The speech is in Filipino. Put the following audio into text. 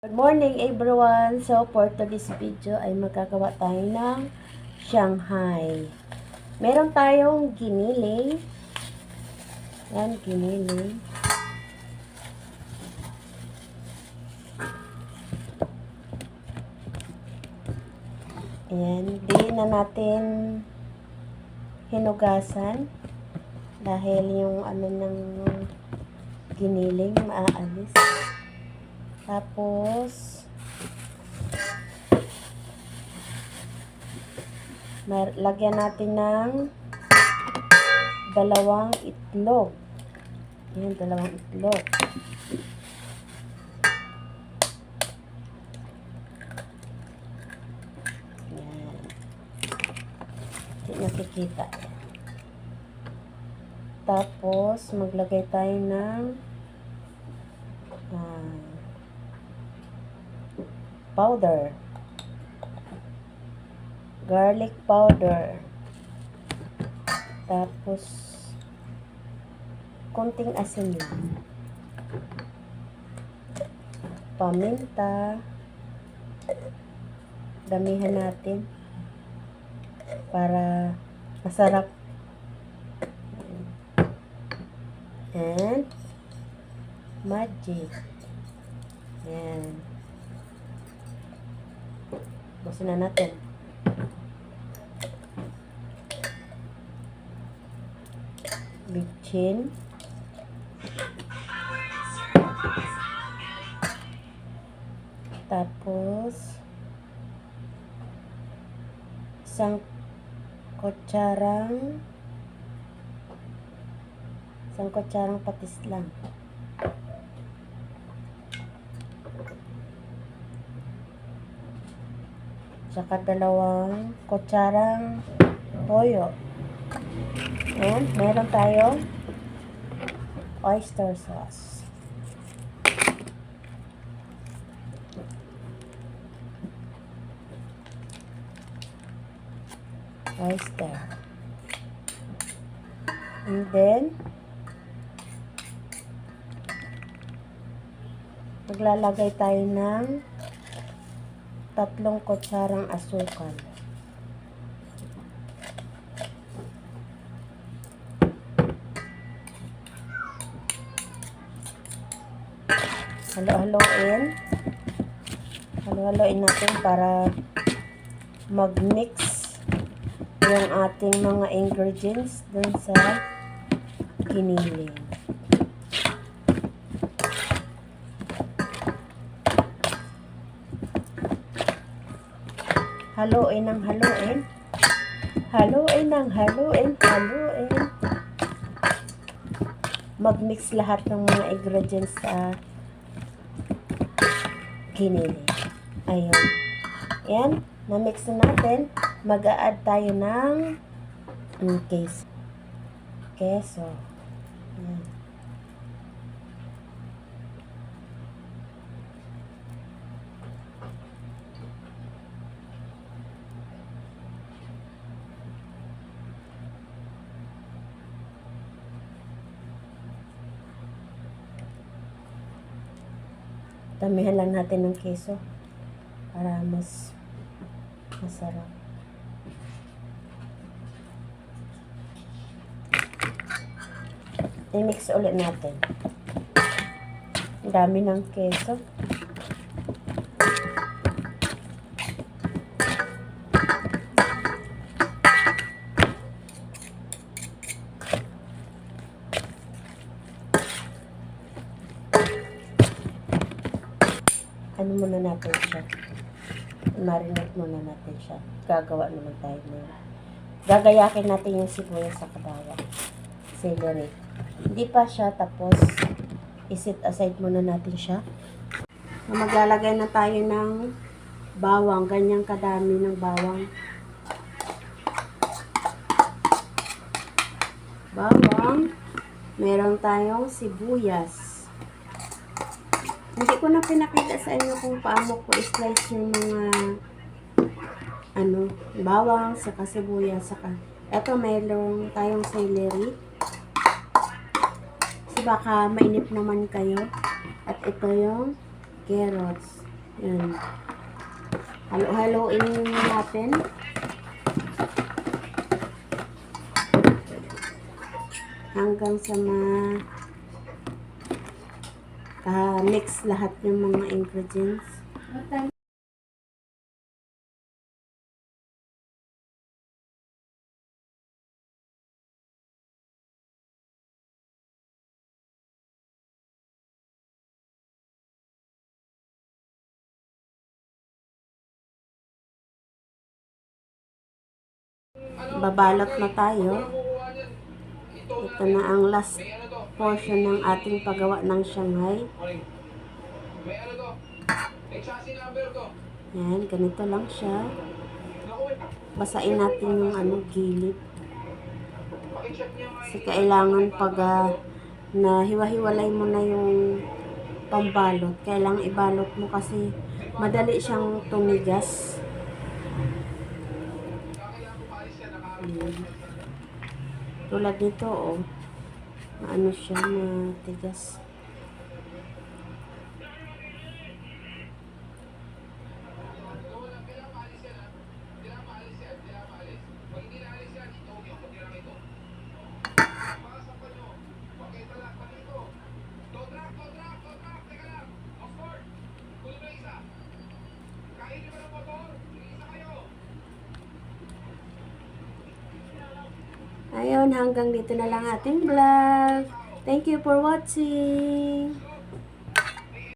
Good morning everyone! So for today's video ay magagawa tayo ng Shanghai. Meron tayong giniling. Yan, giniling. Ayan, di na natin hinugasan dahil yung ano ng giniling maaalis. Tapos lagyan natin ng dalawang itlog. Ayan, dalawang itlog. Ayan. Hindi nakikita. Tapos maglagay tayo ng powder. Garlic powder. Tapos konting asin lang. Paminta. Damihan natin para masarap. And magic. Ayan. Busin na natin. Bitchin. Tapos isang kutsarang patis lang. Saka dalawang kutsarang toyo. And meron tayong oyster sauce. Oyster. And then maglalagay tayo ng 3 kutsarang asukal. Halo-haloin. Halo-haloin natin para mag-mix yung ating mga ingredients dun sa giniling. Haluin ng haluin. Haluin ng haluin. Haluin. Mag-mix lahat ng mga ingredients sa giniling. Ayun. Yan. Na-mix na natin. Mag-a-add tayo ng queso. Queso. Yan. Damihan lang natin ng queso para mas masarap. I-mix ulit natin. Ang dami ng queso. Ano muna natin siya? Marinate muna natin siya. Gagawa naman tayo na. Gagayakin natin yung sibuyas sa bawang. Celery. Hindi pa siya, tapos iset aside muna natin siya. Maglalagay na tayo ng bawang. Ganyang kadami ng bawang. Bawang. Meron tayong sibuyas. Hindi ko na pinakita sa inyo kung paano ko i-slice yung mga bawang, saka sibuyas, saka eto mayroong tayong celery. Kasi baka mainip naman kayo. At ito yung carrots. Yan. Halo-haloin natin. Hanggang sa mix lahat yung mga ingredients. Babalot na tayo. Ito na ang last portion ng ating paggawa ng Shanghai. Yan, ganito lang siya. Basain natin yung gilid. Kasi kailangan pag na hiwa-hiwalay mo na yung pambalot, kailangan ibalot mo kasi madali siyang tumigas. Tulad nito, oh. Ano siya, matigas. Ayun, hanggang dito na lang ating vlog. Thank you for watching.